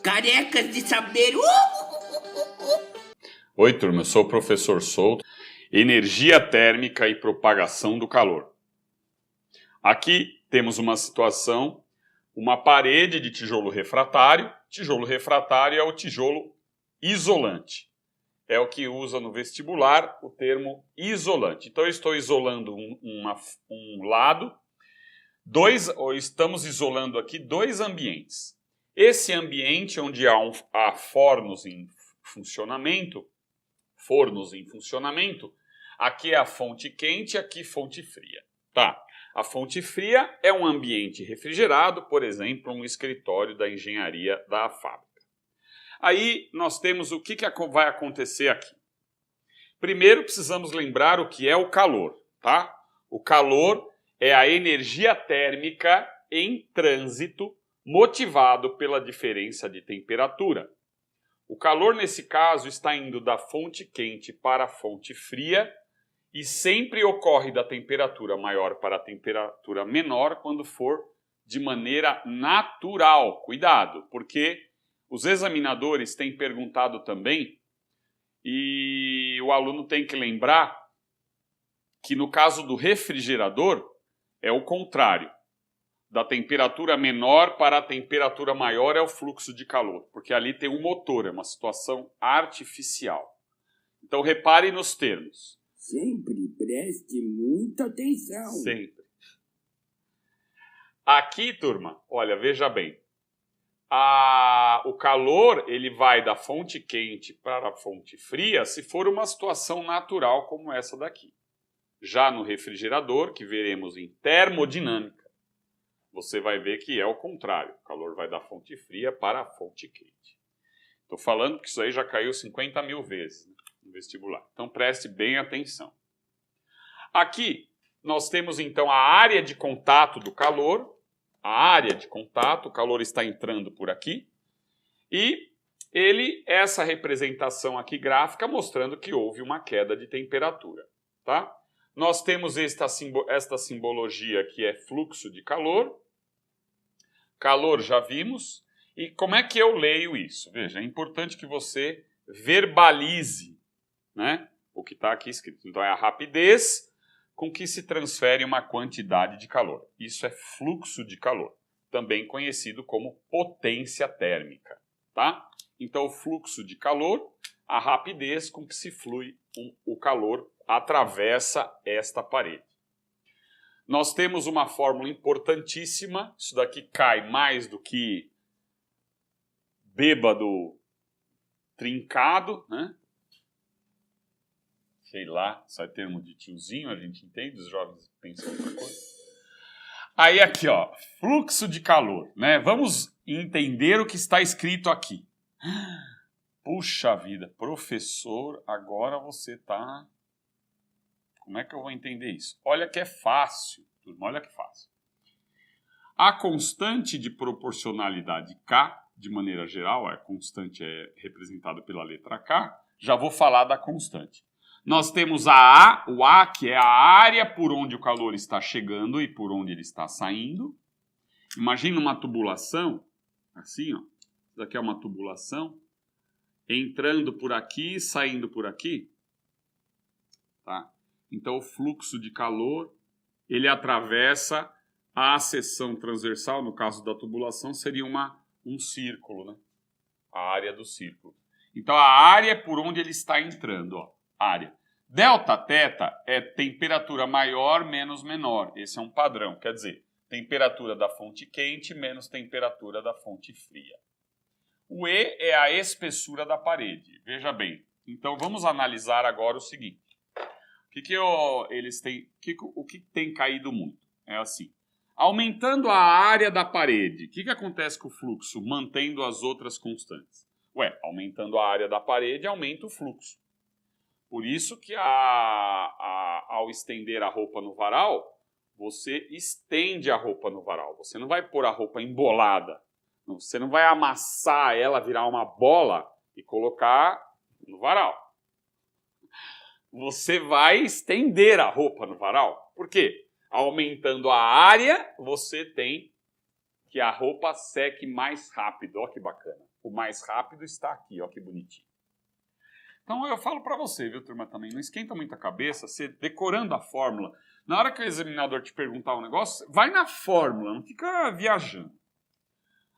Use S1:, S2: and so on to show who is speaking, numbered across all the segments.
S1: Carecas de saber.
S2: Oi, turma, eu sou o professor Souto. Energia térmica e propagação do calor. Aqui temos uma situação, uma parede de tijolo refratário. Tijolo refratário é o tijolo isolante. É o que usa no vestibular o termo isolante. Então eu estou isolando um lado, estamos isolando aqui dois ambientes. Esse ambiente onde há fornos em funcionamento, aqui é a fonte quente, aqui fonte fria. Tá. A fonte fria é um ambiente refrigerado, por exemplo, um escritório da engenharia da fábrica. Aí nós temos o que vai acontecer aqui. Primeiro precisamos lembrar o que é o calor, tá? O calor é a energia térmica em trânsito motivado pela diferença de temperatura. O calor, nesse caso, está indo da fonte quente para a fonte fria e sempre ocorre da temperatura maior para a temperatura menor quando for de maneira natural. Cuidado, porque os examinadores têm perguntado também e o aluno tem que lembrar que no caso do refrigerador é o contrário. Da temperatura menor para a temperatura maior é o fluxo de calor, porque ali tem um motor, é uma situação artificial. Então repare nos termos.
S1: Sempre preste muita atenção.
S2: Sempre. Aqui, turma, olha, veja bem. O calor ele vai da fonte quente para a fonte fria se for uma situação natural como essa daqui. Já no refrigerador, que veremos em termodinâmica, você vai ver que é o contrário. O calor vai da fonte fria para a fonte quente. Estou falando que isso aí já caiu 50 mil vezes, né, no vestibular. Então preste bem atenção. Aqui nós temos então a área de contato do calor. A área de contato, o calor está entrando por aqui. E essa representação aqui gráfica mostrando que houve uma queda de temperatura. Tá? Nós temos esta simbologia que é fluxo de calor. Calor já vimos. E como é que eu leio isso? Veja, é importante que você verbalize, né, o que está aqui escrito. Então é a rapidez com que se transfere uma quantidade de calor. Isso é fluxo de calor, também conhecido como potência térmica. Tá? Então o fluxo de calor, a rapidez com que se flui o calor atravessa esta parede. Nós temos uma fórmula importantíssima, isso daqui cai mais do que bêbado trincado, né? Sei lá, isso é termo de tiozinho, a gente entende, os jovens pensam outra coisa. Aí aqui, ó, fluxo de calor, né? Vamos entender o que está escrito aqui. Puxa vida, professor, agora você tá... Como é que eu vou entender isso? Olha que é fácil, turma, olha que fácil. A constante de proporcionalidade K, de maneira geral, a constante é representada pela letra K, já vou falar da constante. Nós temos o A, que é a área por onde o calor está chegando e por onde ele está saindo. Imagina uma tubulação, assim, ó. Isso daqui é uma tubulação, entrando por aqui e saindo por aqui. Tá? Então, o fluxo de calor, ele atravessa a seção transversal, no caso da tubulação, seria um círculo, né? A área do círculo. Então, a área por onde ele está entrando, ó. Área. Delta θ é temperatura maior menos menor. Esse é um padrão, quer dizer, temperatura da fonte quente menos temperatura da fonte fria. O E é a espessura da parede. Veja bem, então vamos analisar agora o seguinte. O que tem caído muito? É assim, aumentando a área da parede, o que acontece com o fluxo mantendo as outras constantes? Aumentando a área da parede, aumenta o fluxo. Por isso que ao estender a roupa no varal, você estende a roupa no varal. Você não vai pôr a roupa embolada. Você não vai amassar ela, virar uma bola e colocar no varal. Você vai estender a roupa no varal. Por quê? Aumentando a área, você tem que a roupa seque mais rápido. Olha que bacana. O mais rápido está aqui, ó que bonitinho. Então eu falo para você, viu, turma, também, não esquenta muito a cabeça, você decorando a fórmula. Na hora que o examinador te perguntar um negócio, vai na fórmula, não fica viajando.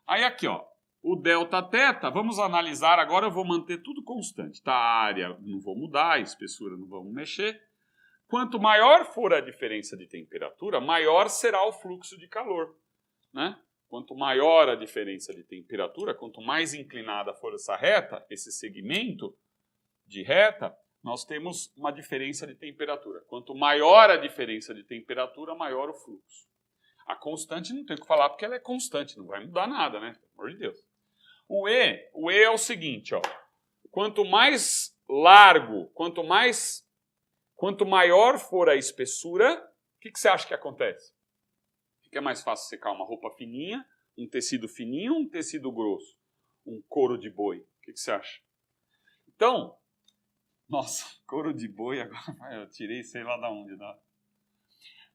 S2: Aí aqui, ó, o delta θ, vamos analisar agora, eu vou manter tudo constante, tá? A área não vou mudar, a espessura não vamos mexer. Quanto maior for a diferença de temperatura, maior será o fluxo de calor, né? Quanto maior a diferença de temperatura, quanto mais inclinada for essa reta, esse segmento de reta, nós temos uma diferença de temperatura. Quanto maior a diferença de temperatura, maior o fluxo. A constante não tem o que falar porque ela é constante, não vai mudar nada, né? Pelo amor de Deus. O E é o seguinte, ó. Quanto mais largo, quanto maior for a espessura, o que você acha que acontece? Que é mais fácil secar uma roupa fininha, um tecido fininho ou um tecido grosso? Um couro de boi. O que você acha? Então, nossa, couro de boi agora eu tirei sei lá de onde. Tá?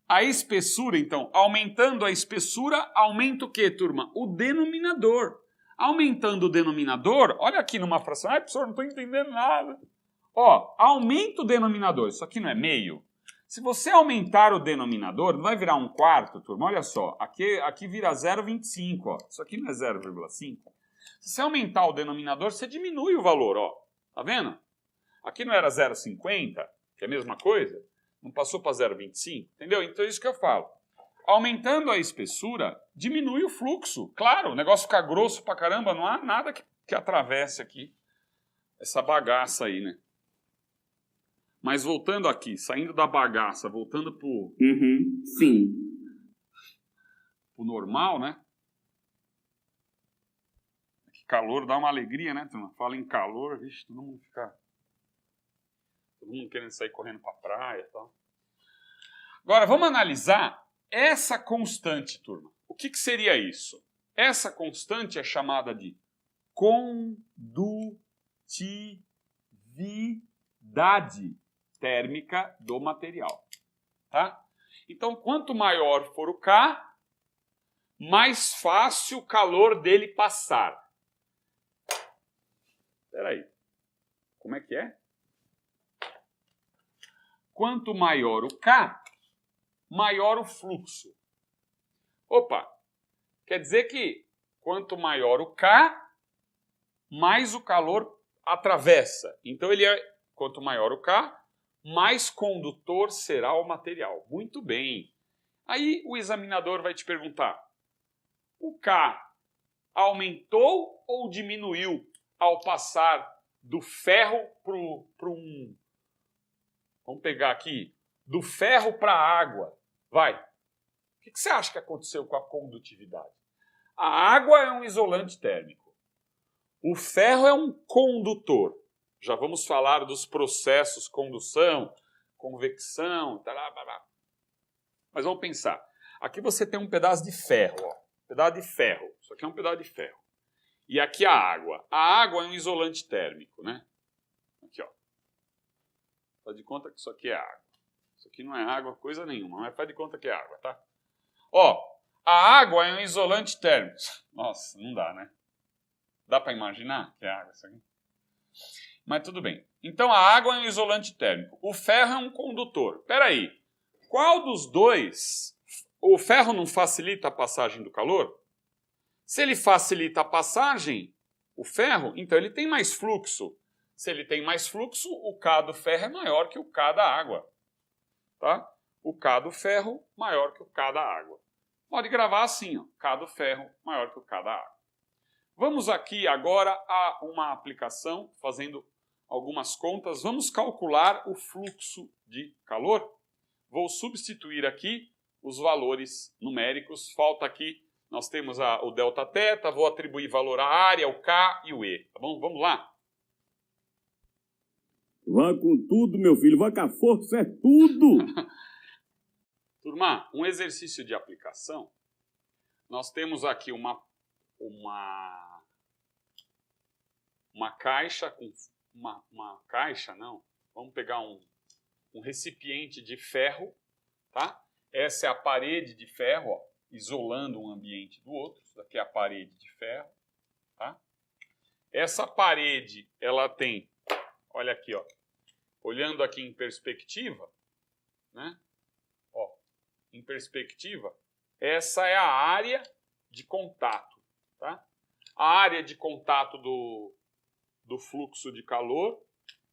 S2: A espessura, então, aumentando a espessura, aumenta o quê, turma? O denominador. Aumentando o denominador, olha aqui numa fração. Ai, professor, não estou entendendo nada. Ó, aumenta o denominador. Isso aqui não é meio? Se você aumentar o denominador, não vai virar um quarto, turma? Olha só, aqui vira 0,25, ó. Isso aqui não é 0,5? Se você aumentar o denominador, você diminui o valor, ó. Tá vendo? Aqui não era 0,50, que é a mesma coisa? Não passou para 0,25? Entendeu? Então é isso que eu falo. Aumentando a espessura, diminui o fluxo. Claro, o negócio fica grosso pra caramba, não há nada que atravesse aqui essa bagaça aí, né? Mas voltando aqui, saindo da bagaça, voltando pro normal, né? Que calor dá uma alegria, né, turma? Fala em calor, vixe, todo mundo querendo sair correndo pra praia e tal. Agora, vamos analisar essa constante, turma. O que seria isso? Essa constante é chamada de condutividade térmica do material. Tá? Então, quanto maior for o K, mais fácil o calor dele passar. Espera aí. Como é que é? Quanto maior o K, maior o fluxo. Opa! Quer dizer que quanto maior o K, mais o calor atravessa. Então, quanto maior o K, mais condutor será o material. Muito bem. Aí o examinador vai te perguntar, o K aumentou ou diminuiu ao passar do ferro para um... Vamos pegar aqui, do ferro para a água. Vai. O que você acha que aconteceu com a condutividade? A água é um isolante térmico. O ferro é um condutor. Já vamos falar dos processos condução, convecção, tará. Mas vamos pensar. Aqui você tem um pedaço de ferro, ó. Pedaço de ferro. Isso aqui é um pedaço de ferro. E aqui a água. A água é um isolante térmico, né? Aqui, ó. Faz de conta que isso aqui é água. Isso aqui não é água, coisa nenhuma, mas faz de conta que é água, tá? Ó, a água é um isolante térmico. Nossa, não dá, né? Dá para imaginar que é água isso aqui? Mas tudo bem. Então a água é um isolante térmico. O ferro é um condutor. Espera aí. Qual dos dois? O ferro não facilita a passagem do calor? Se ele facilita a passagem, o ferro, então ele tem mais fluxo. Se ele tem mais fluxo, o K do ferro é maior que o K da água. Tá? O K do ferro maior que o K da água. Pode gravar assim, ó, K do ferro maior que o K da água. Vamos aqui agora a uma aplicação, fazendo algumas contas. Vamos calcular o fluxo de calor. Vou substituir aqui os valores numéricos. Falta aqui, nós temos o delta θ, vou atribuir valor à área, o K e o E. Tá bom? Vamos lá?
S1: Vá com tudo, meu filho, vá com a força, é tudo!
S2: Turma, um exercício de aplicação. Nós temos aqui uma caixa com... Uma caixa, não. Vamos pegar um recipiente de ferro, tá? Essa é a parede de ferro, ó, isolando um ambiente do outro. Isso daqui é a parede de ferro, tá? essa parede, ela tem, olha aqui, ó, olhando aqui em perspectiva, né? Ó, em perspectiva, essa é a área de contato, tá? A área de contato do fluxo de calor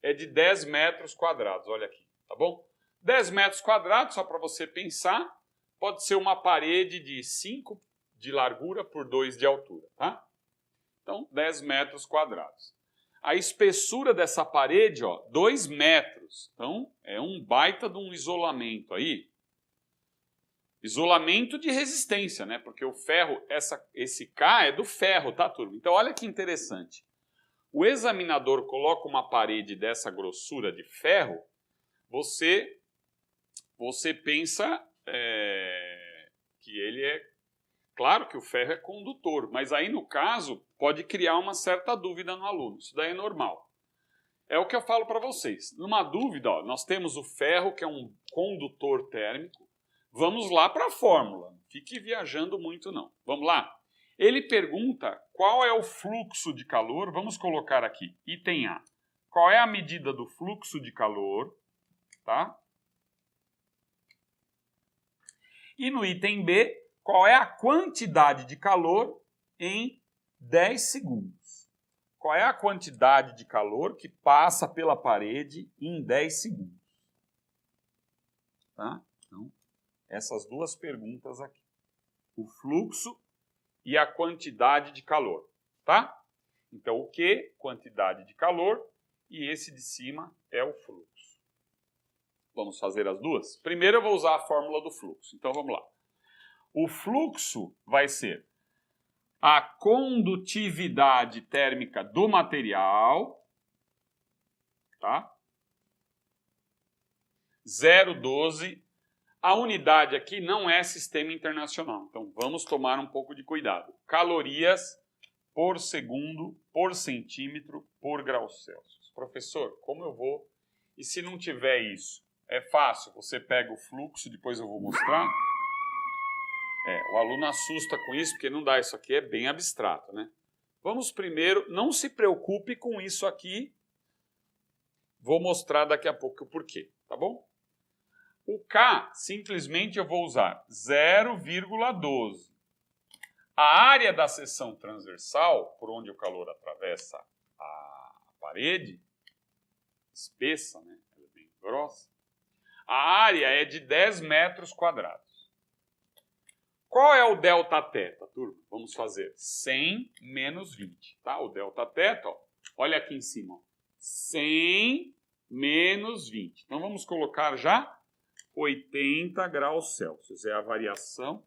S2: é de 10 metros quadrados, olha aqui, tá bom? 10 metros quadrados, só para você pensar, pode ser uma parede de 5 de largura por 2 de altura, tá? Então, 10 metros quadrados. A espessura dessa parede, ó, 2 metros. Então, é um baita de um isolamento aí. Isolamento de resistência, né? Porque o ferro, esse K é do ferro, tá, turma? Então, olha que interessante. O examinador coloca uma parede dessa grossura de ferro, você pensa que ele é... Claro que o ferro é condutor, mas aí, no caso, pode criar uma certa dúvida no aluno. Isso daí é normal. É o que eu falo para vocês. Numa dúvida, ó, nós temos o ferro, que é um condutor térmico. Vamos lá para a fórmula. Não fique viajando muito, não. Vamos lá? Ele pergunta qual é o fluxo de calor. Vamos colocar aqui, item A. Qual é a medida do fluxo de calor? Tá? E no item B, qual é a quantidade de calor em 10 segundos? Qual é a quantidade de calor que passa pela parede em 10 segundos? Tá? Então, essas duas perguntas aqui. O fluxo e a quantidade de calor. Tá? Então, o Q, quantidade de calor, e esse de cima é o fluxo. Vamos fazer as duas? Primeiro eu vou usar a fórmula do fluxo. Então, vamos lá. O fluxo vai ser a condutividade térmica do material, tá? 0,12. A unidade aqui não é sistema internacional, então vamos tomar um pouco de cuidado. Calorias por segundo, por centímetro, por grau Celsius. Professor, como eu vou? E se não tiver isso? É fácil, você pega o fluxo, depois eu vou mostrar. O aluno assusta com isso, porque não dá, isso aqui é bem abstrato, né? Vamos primeiro, não se preocupe com isso aqui, vou mostrar daqui a pouco o porquê, tá bom? O K, simplesmente eu vou usar 0,12. A área da seção transversal, por onde o calor atravessa a parede, espessa, né? Ela é bem grossa, a área é de 10 metros quadrados. Qual é o delta-teta, turma? Vamos fazer 100 menos 20, tá? O delta-teta, ó, olha aqui em cima, ó, 100 menos 20. Então, vamos colocar já 80 graus Celsius. É a variação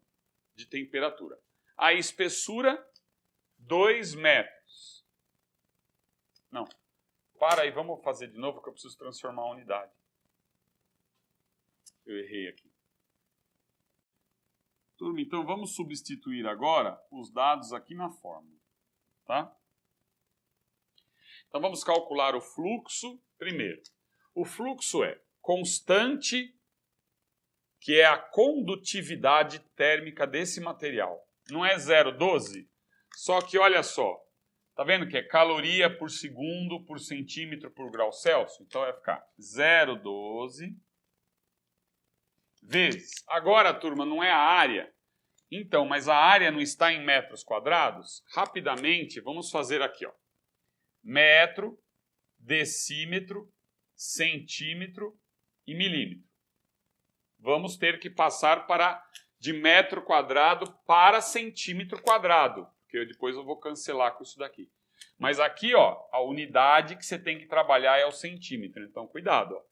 S2: de temperatura. A espessura, 2 metros. Não, para aí, vamos fazer de novo que eu preciso transformar a unidade. Eu errei aqui. Turma, então vamos substituir agora os dados aqui na fórmula, tá? Então vamos calcular o fluxo primeiro. O fluxo é constante, que é a condutividade térmica desse material. Não é 0,12? Só que olha só, tá vendo que é caloria por segundo, por centímetro, por grau Celsius? Então vai ficar 0,12 vezes. Agora, turma, não é a área. Então, mas a área não está em metros quadrados? Rapidamente, vamos fazer aqui, ó. Metro, decímetro, centímetro e milímetro. Vamos ter que passar de metro quadrado para centímetro quadrado, porque depois eu vou cancelar com isso daqui. Mas aqui, ó, a unidade que você tem que trabalhar é o centímetro, então cuidado, ó.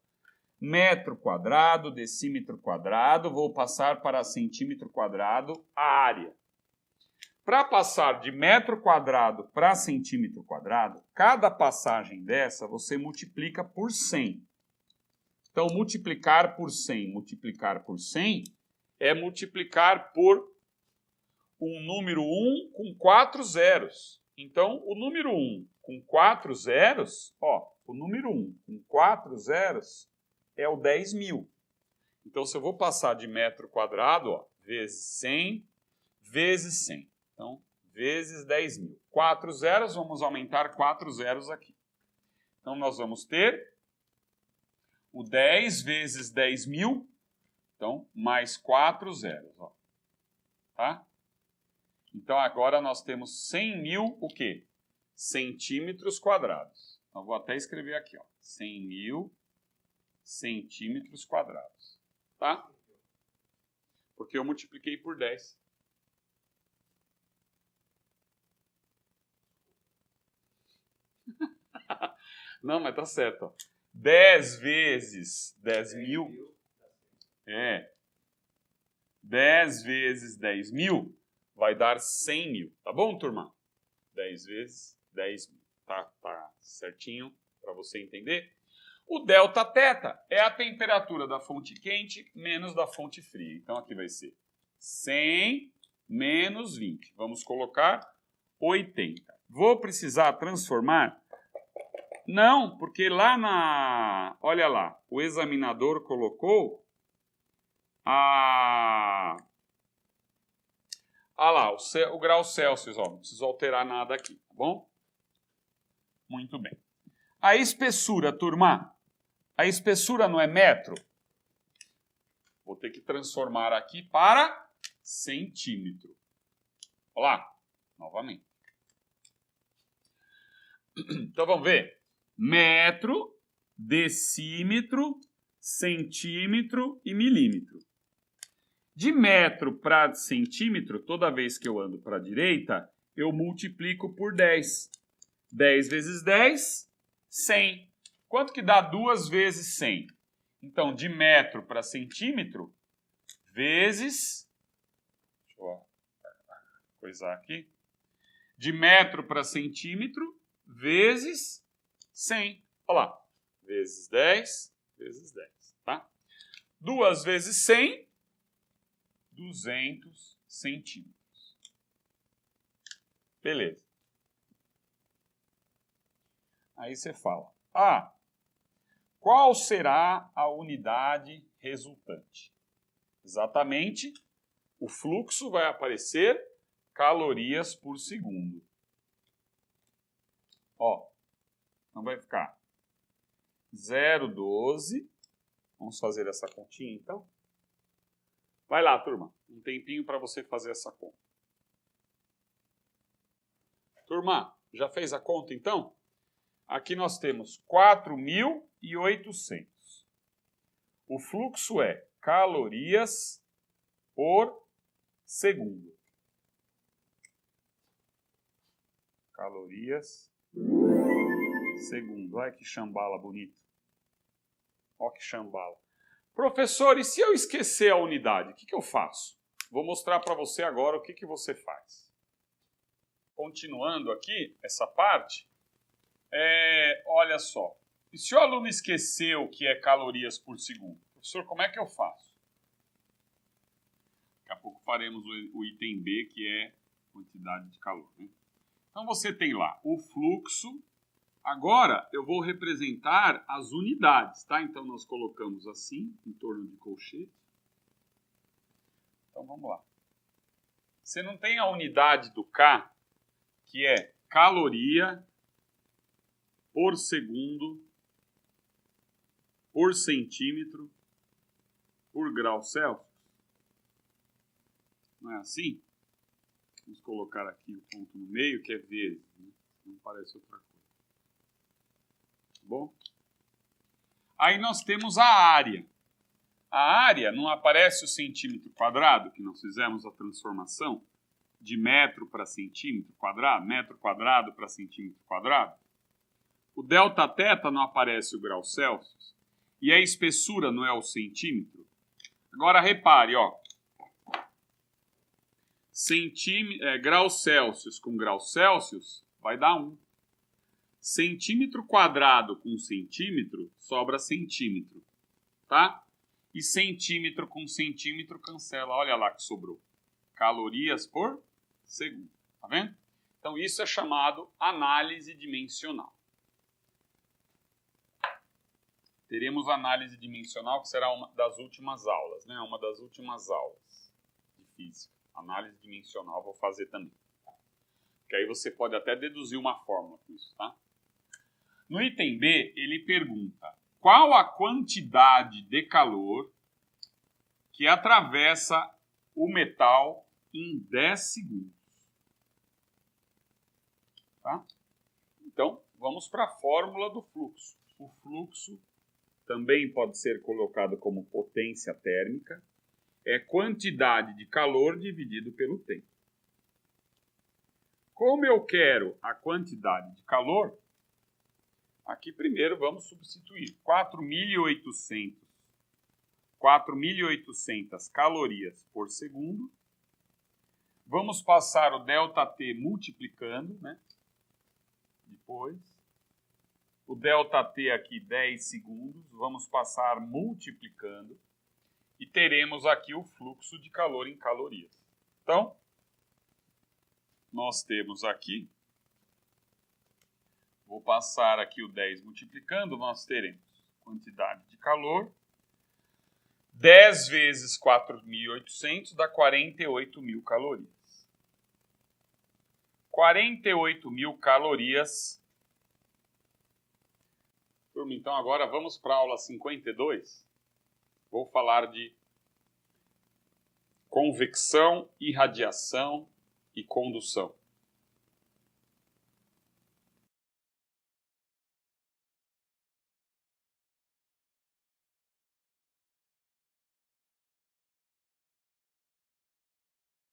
S2: Metro quadrado, decímetro quadrado, vou passar para centímetro quadrado a área. Para passar de metro quadrado para centímetro quadrado, cada passagem dessa você multiplica por 100. Então, multiplicar por 100 é multiplicar por um número 1 com 4 zeros. Então, o número 1 com 4 zeros, ó, o número 1 com 4 zeros é o 10.000. Então, se eu vou passar de metro quadrado, ó, vezes 100, vezes 100. Então, vezes 10.000. 4 zeros, vamos aumentar 4 zeros aqui. Então, nós vamos ter o 10 vezes 10.000, então, mais 4 zeros. Ó. Tá? Então, agora nós temos 100.000, o quê? Centímetros quadrados. Então, vou até escrever aqui, ó. 100.000 centímetros quadrados. Tá? Porque eu multipliquei por 10. Não, mas tá certo. Ó. 10 vezes 10.000. 10 vezes 10.000 vai dar 100.000. Tá bom, turma? 10 vezes 10.000. Tá certinho para você entender? O delta θ é a temperatura da fonte quente menos da fonte fria. Então, aqui vai ser 100 menos 20. Vamos colocar 80. Vou precisar transformar? Não, porque lá na... Olha lá, o examinador colocou Ah lá, o grau Celsius, ó, não preciso alterar nada aqui, tá bom? Muito bem. A espessura, turma, a espessura não é metro? Vou ter que transformar aqui para centímetro. Olha lá, novamente. Então vamos ver. Metro, decímetro, centímetro e milímetro. De metro para centímetro, toda vez que eu ando para a direita, eu multiplico por 10. 10 vezes 10, 100. Quanto que dá 2 vezes 100? Então, de metro para centímetro, vezes... Deixa eu coisar aqui. De metro para centímetro, vezes 100. Olha lá. Vezes 10, vezes 10. Tá? 2 vezes 100... 200 centímetros. Beleza. Aí você fala, qual será a unidade resultante? Exatamente, o fluxo vai aparecer calorias por segundo. Ó, então vai ficar 0,12. Vamos fazer essa continha, então? Vai lá, turma. Um tempinho para você fazer essa conta. Turma, já fez a conta, então? Aqui nós temos 4.800. O fluxo é calorias por segundo. Calorias segundo. Olha que chambala bonito. Olha que chambala. Professor, e se eu esquecer a unidade, o que eu faço? Vou mostrar para você agora o que você faz. Continuando aqui, essa parte, olha só. E se o aluno esqueceu o que é calorias por segundo? Professor, como é que eu faço? Daqui a pouco faremos o item B, que é quantidade de calor. Né? Então você tem lá o fluxo. Agora, eu vou representar as unidades, tá? Então, nós colocamos assim, em torno de colchete. Então, vamos lá. Você não tem a unidade do K, que é caloria por segundo, por centímetro, por grau Celsius? Não é assim? Vamos colocar aqui o ponto no meio, que é vezes, né? Não parece outra coisa. Bom? Aí nós temos a área. A área não aparece o centímetro quadrado, que nós fizemos a transformação de metro para centímetro quadrado para centímetro quadrado. O delta θ não aparece o grau Celsius. E a espessura não é o centímetro. Agora repare, ó. Grau Celsius com grau Celsius vai dar 1. Centímetro quadrado com centímetro, sobra centímetro, tá? E centímetro com centímetro cancela. Olha lá que sobrou. Calorias por segundo, tá vendo? Então isso é chamado análise dimensional. Teremos análise dimensional, que será uma das últimas aulas, né? Uma das últimas aulas de física. Análise dimensional vou fazer também. Que aí você pode até deduzir uma fórmula com isso, tá? No item B, ele pergunta: qual a quantidade de calor que atravessa o metal em 10 segundos? Tá? Então, vamos para a fórmula do fluxo. O fluxo também pode ser colocado como potência térmica. É quantidade de calor dividido pelo tempo. Como eu quero a quantidade de calor, aqui primeiro vamos substituir 4.800 calorias por segundo. Vamos passar o ΔT multiplicando, né? Depois, o ΔT aqui 10 segundos, vamos passar multiplicando e teremos aqui o fluxo de calor em calorias. Então, nós temos aqui, vou passar aqui o 10 multiplicando, nós teremos quantidade de calor, 10 vezes 4.800 dá 48.000 calorias. 48.000 calorias. Turma, então agora vamos para a aula 52. Vou falar de convecção, irradiação e condução.